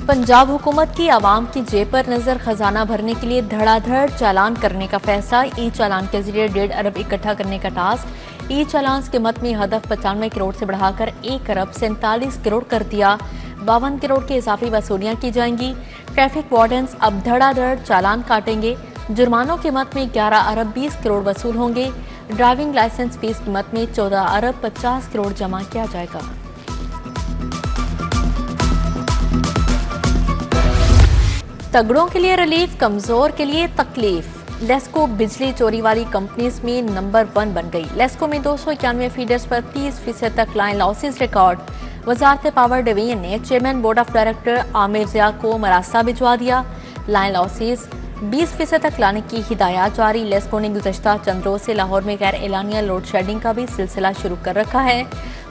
पंजाब हुकूमत की आवाम की जेब पर नजर खजाना भरने के लिए धड़ाधड़ चालान करने का फैसला। ई चालान के जरिए 1.5 अरब इकट्ठा करने का टास्क। ई चालान की कीमत में हदफ 95 करोड़ से बढ़ाकर 1 अरब 47 करोड़ कर दिया। 52 करोड़ की इजाफी वसूलियां की जाएंगी। ट्रैफिक वार्डन्स अब धड़ाधड़ चालान काटेंगे। जुर्मानों की कीमत में 11 अरब 20 करोड़ वसूल होंगे। ड्राइविंग लाइसेंस फीस कीमत में 14 अरब 50 करोड़ जमा किया जाएगा। तगड़ों के लिए रिलीफ, कमजोर के लिए तकलीफ। लेस्को बिजली चोरी वाली कंपनीज में नंबर 1 बन गई। लेस्को में 291 फीडर्स पर 30% तक लाइन लॉसेस रिकॉर्ड। वजारत पावर डिवीजन ने chairman board of director Amir Zia को मरासा भिजवा दिया। लाइन लॉसेस 20% तक लाने की हिदायत जारी। लेस्को ने गुज़श्ता चंद रोज से लाहौर में गैर एलानिया लोड शेडिंग का भी सिलसिला शुरू कर रखा है।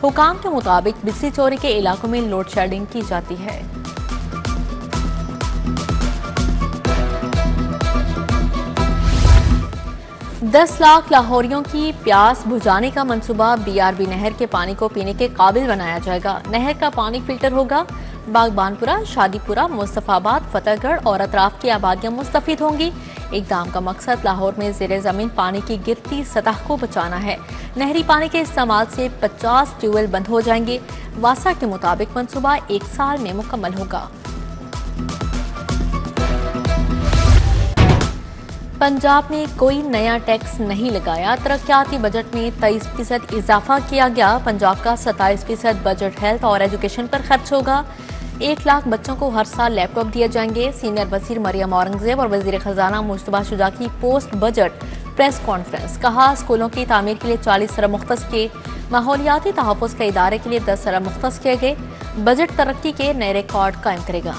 हुकाम के मुताबिक बिजली चोरी के इलाकों में लोड शेडिंग की जाती है। 10 लाख लाहौरियों की प्यास बुझाने का मंसूबा। BRB नहर के पानी को पीने के काबिल बनाया जाएगा। नहर का पानी फिल्टर होगा। बागबानपुरा, शादीपुरा, मुस्तफाबाद, फतेहगढ़ और अतराफ की आबादियां मुस्तफीद होंगी। इकदाम का मकसद लाहौर में ज़ेरे ज़मीन पानी की गिरती सतह को बचाना है। नहरी पानी के इस्तेमाल से 50 ट्यूबवेल बंद हो जाएंगे। वासा के मुताबिक मंसूबा 1 साल में मुकम्मल होगा। पंजाब ने कोई नया टैक्स नहीं लगाया। तरक्याती बजट में 23% इजाफा किया गया। पंजाब का 27% बजट हेल्थ और एजुकेशन पर खर्च होगा। 1 लाख बच्चों को हर साल लैपटॉप दिए जाएंगे। सीनियर वजीर मरियम औरंगजेब और वजीर खजाना मुश्तबा शुजा की पोस्ट बजट प्रेस कॉन्फ्रेंस। कहा, स्कूलों की तामीर के लिए 40 अरब मुख्तस किए। माहौलियाती तहफ़्फ़ुज़ के इदारे के लिए 10 अरब मुख्तस किए गए। बजट तरक्की के नए रिकॉर्ड कायम करेगा।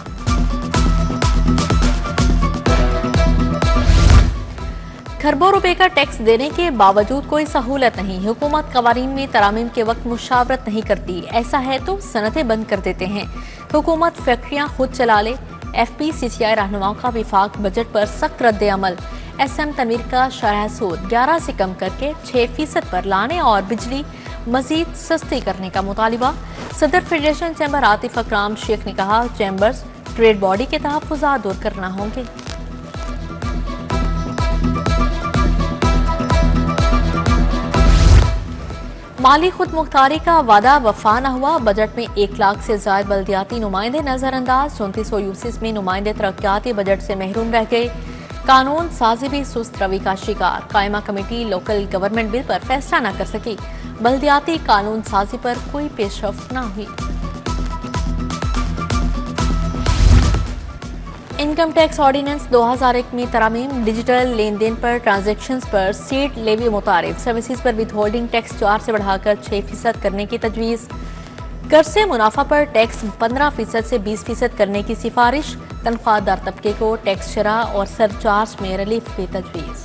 खरबों रुपए का टैक्स देने के बावजूद कोई सहूलत नहीं। हुकूमत कवानीन में तरामीम के वक्त मुशावरत नहीं करती। ऐसा है तो सनतें बंद कर देते हैं। हुकूमत फैक्ट्रियां खुद चला ले। FPCCI रहनुमाओं का विफाक बजट पर सख्त रद्द अमल। SM तनवीर का शरह सूद 11 से कम करके 6% पर लाने और बिजली मजीद सस्ती करने का मुतालिबा। सदर फेडरेशन चैम्बर आतिफ अकराम शेख ने कहा, चैम्बर्स ट्रेड बॉडी के तहफ़्फ़ुज़ात दूर करना होंगे। माली खुद मुख्तारी का वादा वफा न हुआ। बजट में 1 लाख से ज्यादा बल्दियाती नुमाइंदे नजरअंदाज। 3400 यूसीस में नुमाइंदे तरक्याती बजट से महरूम रह गए। कानून साजी भी सुस्त रवि का शिकार। कायमा कमेटी लोकल गवर्नमेंट बिल पर फैसला न कर सकी। बल्दियाती कानून साजी पर कोई पेशरफ्त न हुई। इनकम टैक्स ऑर्डिनेंस 2001 में तरामीम। डिजिटल लेन देन पर ट्रांजैक्शंस पर सीट लेवी मुतारिफ। सर्विसेज पर विथहोल्डिंग टैक्स 4 से बढ़ाकर 6% करने की तजवीज़। कर से मुनाफा पर टैक्स 15% से 20% करने की सिफारिश। तनख्वाहदार तबके को टैक्स शरह और सरचार्ज में रिलीफ की तजवीज़।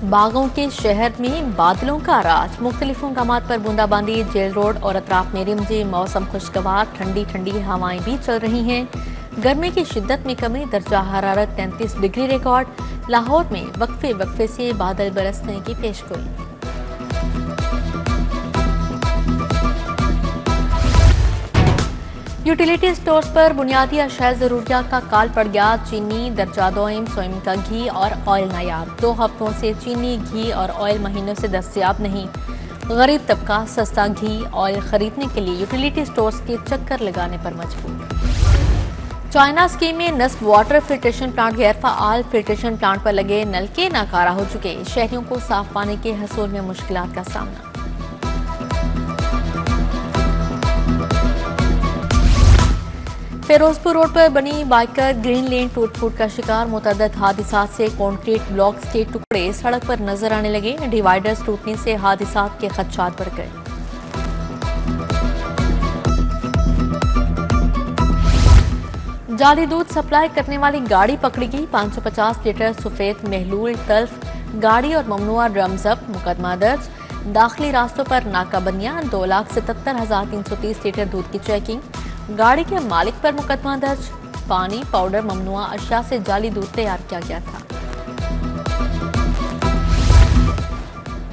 बागों के शहर में बादलों का राज। मुख्तलिफ मकामात पर बूंदाबांदी। जेल रोड और अतराफ में रिमझिम मौसम खुशगवार। ठंडी ठंडी हवाएं भी चल रही हैं। गर्मी की शिद्दत में कमी। दर्जा हरारत 33 डिग्री रिकॉर्ड। लाहौर में वक्फे वक्फे से बादल बरसने की पेशगोई। यूटिलिटी स्टोर्स पर बुनियादी अशाए ज़रूरियात का काल पड़ गया। चीनी दर्जा दोइम, सोयाबीन का घी और ऑयल नायाब। 2 हफ्तों से चीनी, घी और ऑयल महीनों से दस्तयाब नहीं। गरीब तबका सस्ता घी ऑयल खरीदने के लिए यूटिलिटी स्टोर्स के चक्कर लगाने पर मजबूर। चाइना स्कीम में नस्ब वाटर फिल्ट्रेशन प्लांट गैर फ़ाल। फिल्ट्रेशन प्लांट पर लगे नलके नाकारा हो चुके। शहरियों को साफ पानी के हसूल में मुश्किलात का सामना। फिरोजपुर रोड पर बनी बाइकर ग्रीन लेन टूट फूट का शिकार। मुतअद्दिद हादसात से कंक्रीट ब्लॉक्स के टुकड़े सड़क पर नजर आने लगे। डिवाइडर्स टूटने से हादसात के खदशात बढ़ गए। जाली दूध सप्लाई करने वाली गाड़ी पकड़ी गई। 550 लीटर सफेद महलूल तल्फ। गाड़ी और ममनुआ ड्रम जब्त। मुकदमा दर्ज। दाखिली रास्तों पर नाकाबंदियां। 2,77,330 लीटर दूध की चेकिंग। गाड़ी के मालिक पर मुकदमा दर्ज। पानी, पाउडर, ममनुआ अशिया से जाली दूध तैयार किया गया था।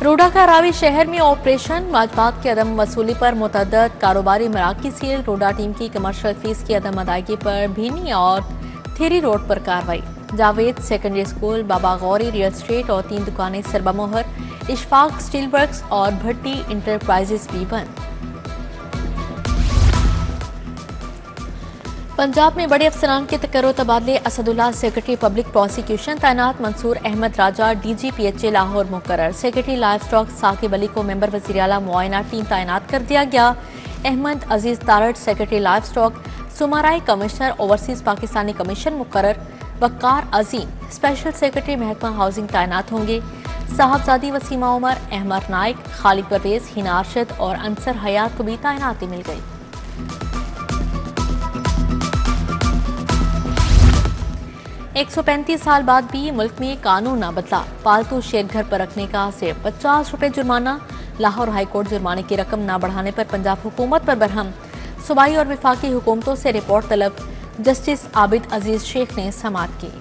रोडा का रावी शहर में ऑपरेशन माजबात की अदम वसूली पर मुतअद्दिद कारोबारी मराकज़ सील। रोडा टीम की कमर्शियल फीस की अदम अदायगी पर भीनी और थेरी रोड पर कार्रवाई। जावेद सेकेंडरी स्कूल, बाबा गौरी रियल एस्टेट और 3 दुकानें सरबमोहर। इशफाक स्टील वर्क्स और भट्टी इंटरप्राइजेस भी बंद। पंजाब में बड़े अफसरान के तकर्रो तबादले। असदुल्ला सेक्रेटरी पब्लिक प्रोसिक्यूशन तैनात। मंसूर अहमद राजा DGPHA लाहौर मुकर्रर। Secretary life stock Saqib Ali को मेंबर वज़ीर आला मुआयना टीम तैनात कर दिया गया। Ahmad Aziz Tarar secretary life stock. सुमाराई कमिश्नर ओवरसीज पाकिस्तानी कमीशन मुकर्रर। वक्कार अजीम स्पेशल सेक्रेटरी महकमा हाउसिंग तैनात होंगे। साहबजादी वसीमा उमर, अहमद नाइक, खालिद परवेज, हिना अरशद और अंसर हयात को भी तैनाती मिल गई। 135 साल बाद भी मुल्क में कानून न बदला। पालतू शेर घर पर रखने का सिर्फ 50 रुपए जुर्माना। लाहौर हाईकोर्ट जुर्माने की रकम न बढ़ाने पर पंजाब हुकूमत पर बरहम। सूबाई और वफाकी हुकूमतों से रिपोर्ट तलब। जस्टिस आबिद अजीज शेख ने समाअत की।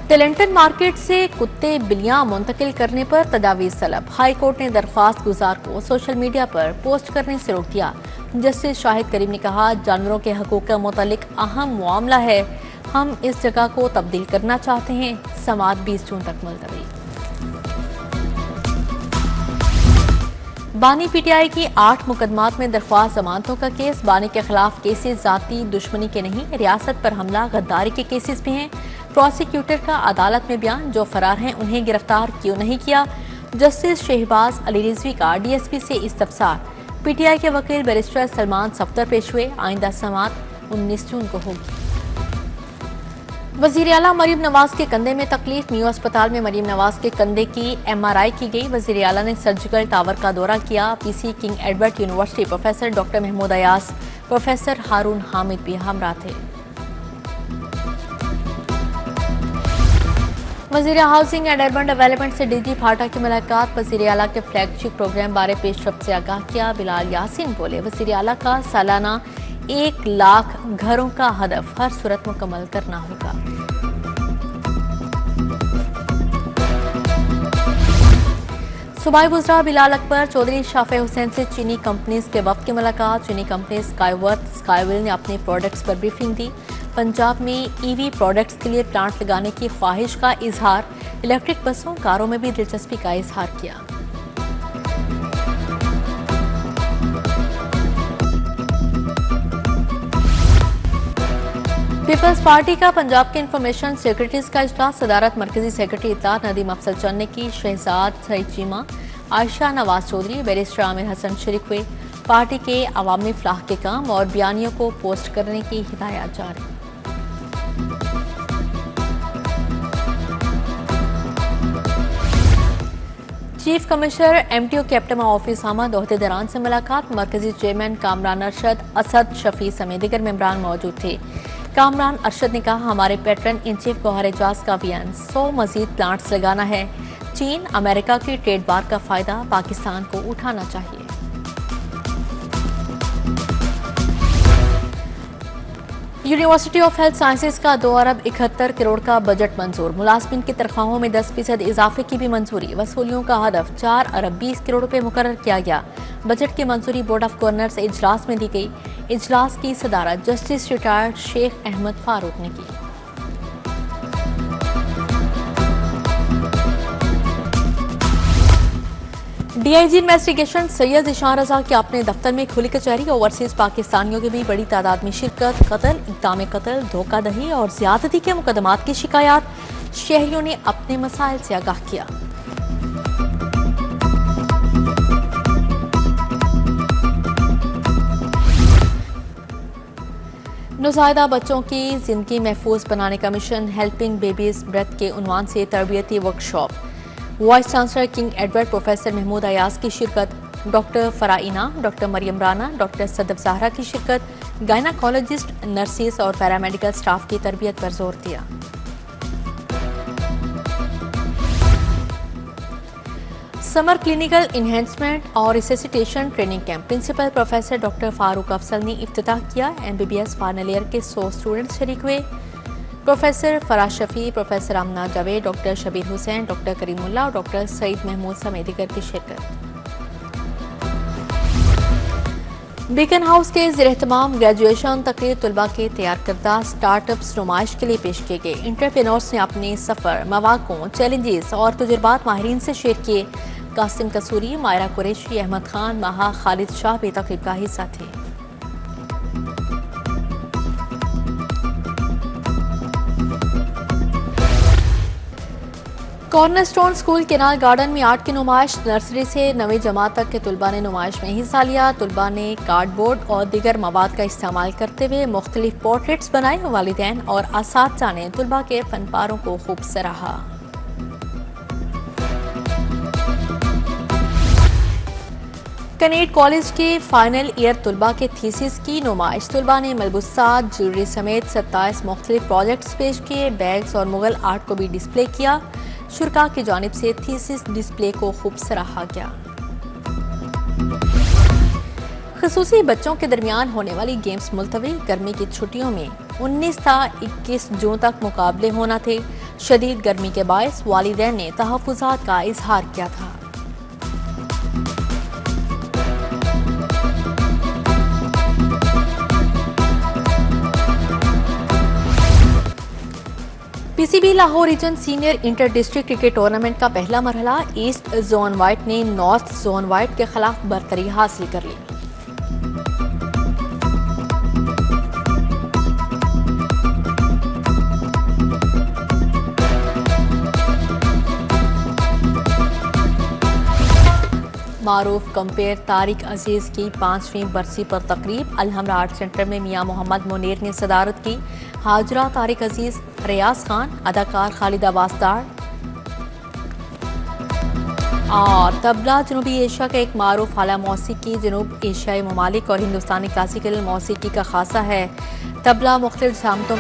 टेलेंटन मार्केट से कुत्ते बिल्लियां मुंतकिल करने पर तजावीज़ तलब। हाई कोर्ट ने दरख्वास्त गुजार को सोशल मीडिया पर पोस्ट करने से रोक दिया। जस्टिस शाहिद करीम ने कहा, जानवरों के हकूक़ के मुतालिक अहम मामला है, हम इस जगह को तब्दील करना चाहते हैं। समाअत 20 जून तक मुलतवी। बानी PTI की 8 मुकदमात में दरख्वास्त जमानतों का केस। बानी के खिलाफ केसेस जाती दुश्मनी के नहीं, रियासत पर हमला गद्दारी के केसेस भी हैं। प्रोसिक्यूटर का अदालत में बयान, जो फरार हैं उन्हें गिरफ्तार क्यों नहीं किया। जस्टिस शहबाज अली रिजवी का DSP से इस्तफसार। PTI के वकील बैरिस्टर सलमान सफ्तर पेश हुए। आइंदा समाअत 19 जून को होगी। वज़ीर आला मरीम नवाज के कंधे में तकलीफ। मियो अस्पताल में मरीम नवाज के कंधे की MRI की गई। वज़ीर आला ने सर्जिकल टावर का दौरा किया। PC King Edward university professor doctor Mahmood Ayaz, professor Haroon Hamid भी हमरा थे। वज़ीर हाउसिंग एंड अर्बन डेवलपमेंट से DG फाटा की मुलाकात। वज़ीर आला के फ्लैगशिप प्रोग्राम बारे पेशरफ्त से आगाह किया। बिलाल यासीन बोले, वज़ीर आला का सालाना 1 लाख घरों का हदफ हर सूरत मुकम्मल करना होगा। सूबाई वज़रा बिलाल अकबर चौधरी शाफे हुसैन से चीनी कंपनीज के वफ्द की मुलाकात। चीनी कंपनी स्काईवर्थ स्काईविल ने अपने प्रोडक्ट्स पर ब्रीफिंग दी। पंजाब में EV प्रोडक्ट्स के लिए प्लांट लगाने की ख्वाहिश का इजहार। इलेक्ट्रिक बसों कारों में भी दिलचस्पी का इजहार किया। पीपल्स पार्टी का पंजाब के इंफॉर्मेशन सेक्रेटरीज का इजलास। सदारत मरकजी सेक्रेटरी इत्तलात नदीम अफजल चंद ने की। शहजाद सईद चीमा, आयशा नवाज चौधरी, बैरिस्टर आमिर हसन शरीक हुए। पार्टी के अवामी फलाह के काम और बयानियों को पोस्ट करने की हिदायत जारी। Chief commissioner MTO captain office आमद। ओहदेदारान से मुलाकात। मरकजी चेयरमैन कामरान अरशद, असद शफी समेत दीगर मेंबरान मौजूद थे। कामरान अरशद ने कहा, हमारे patron in chief Gohar Ejaz का बयान 100 मजीद प्लांट्स लगाना है। चीन अमेरिका की ट्रेड वार का फायदा पाकिस्तान को उठाना चाहिए। यूनिवर्सिटी ऑफ हेल्थ साइंसेज का 2 अरब 71 करोड़ का बजट मंजूर। मुलाजमिन की तनख्वाहों में 10% इजाफे की भी मंजूरी। वसूलियों का हदफ 4 अरब 20 करोड़ रुपए मुकर्रर किया गया। बजट की मंजूरी बोर्ड ऑफ गवर्नर्स इजलास में दी गई। इजलास की सदारत जस्टिस रिटायर्ड शेख अहमद फारूक ने की। DIG इन्वेस्टिगेशन सैयद ईशान रजा के अपने दफ्तर में खुली कचहरी। ओवरसीज पाकिस्तानियों की भी बड़ी तादाद में शिरकत। कत्ल, इक़दाम कत्ल, धोखाधड़ी और ज्यादती के मुकदमात की शिकायत। शहरियों ने अपने मसाइल से आगाह किया। नौज़ायदा बच्चों की जिंदगी महफूज बनाने का मिशन हेल्पिंग बेबीज ब्रेथ के उन्वान से तरबियती workshop. Vice chancellor King Edward professor Mahmood Ayaz की शिरकत। Doctor Faraina, doctor Maryam Rana, doctor Sadaf Zahra की शिरकत। गायनाकोलॉजिस्ट, नर्सिस और पैरामेडिकल स्टाफ की तरबियत पर जोर दिया। समर क्लिनिकल इन्हेंसमेंट और resuscitation training camp principal professor doctor Farooq Afzal ने इफ्तिताह किया। MBBS फाइनल ईयर के 100 स्टूडेंट्स शरीक हुए। प्रोफेसर फराज शफी, प्रोफेसर आमना जावेद, डॉक्टर शबीर हुसैन, डॉक्टर करीमुल्लाह और डॉक्टर सईद महमूद समेत दीगर की शिरकत। बीकन हाउस के ज़ेर-ए-एहतमाम ग्रेजुएशन तकरीर तलबा के तैयार करदा स्टार्टअप्स नुमाइश के लिए पेश किए गए। इंटरप्रेन्योर्स ने अपने सफ़र, मवाक़ों, चैलेंजेस और तजुर्बात माहिरीन से शेयर किए। कासिम कसूरी, मायरा कुरैशी, अहमद खान, महा, खालिद शाह भी तकरीब का हिस्सा थे। कॉर्नरस्टोन स्कूल केनाल गार्डन में आर्ट की नुमाइश। नर्सरी से नवी जमात तक के तुलबा ने नुमाइश में हिस्सा लिया। तुलबा ने कार्डबोर्ड और दीगर मवाद का इस्तेमाल करते हुए मुख्तलिफ पोर्ट्रेट्स बनाए। वालिदैन और असातिज़ा ने तुलबा के फनपारों को खूब सराहा। कनेट कॉलेज के फाइनल ईयर तुलबा के थीसिस की नुमाइश। तुलबा ने मलबूसात, ज्वेलरी समेत 27 मुख्तलिफ प्रोजेक्ट्स पेश किए। बैग्स और मुगल आर्ट को भी डिस्प्ले किया। शुरा की जानिब से थीसिस डिस्प्ले को खूब सराहा गया। खसूसी बच्चों के दरमियान होने वाली गेम्स मुलतवी। गर्मी की छुट्टियों में 19 था 21 जून तक मुकाबले होना थे। शदीद गर्मी के बायस वालिदैन ने तहफ़्फ़ुज़ात का इजहार किया था। PCB Lahore region senior inter district cricket tournament का पहला मरहला ईस्ट जोन वाइट ने नॉर्थ जोन वाइट के खिलाफ बरतरी हासिल कर ली। मारूफ कंपेयर तारिक अजीज की 5वीं बरसी पर तकरीब। अलहमरा आर्ट सेंटर में मियां मोहम्मद मुनीर ने सदारत की। हाजरा, तारिक अजीज, रियाज खान, अदाकार खालिद अब्बासदार और तबला जनूबी एशिया का एक मारूफ आला मौसीकी जनूब एशियाई ममालिक और हिंदुस्तानी क्लासिकल मौसीकी का खासा है। तबला मुख्तलिफ सामतों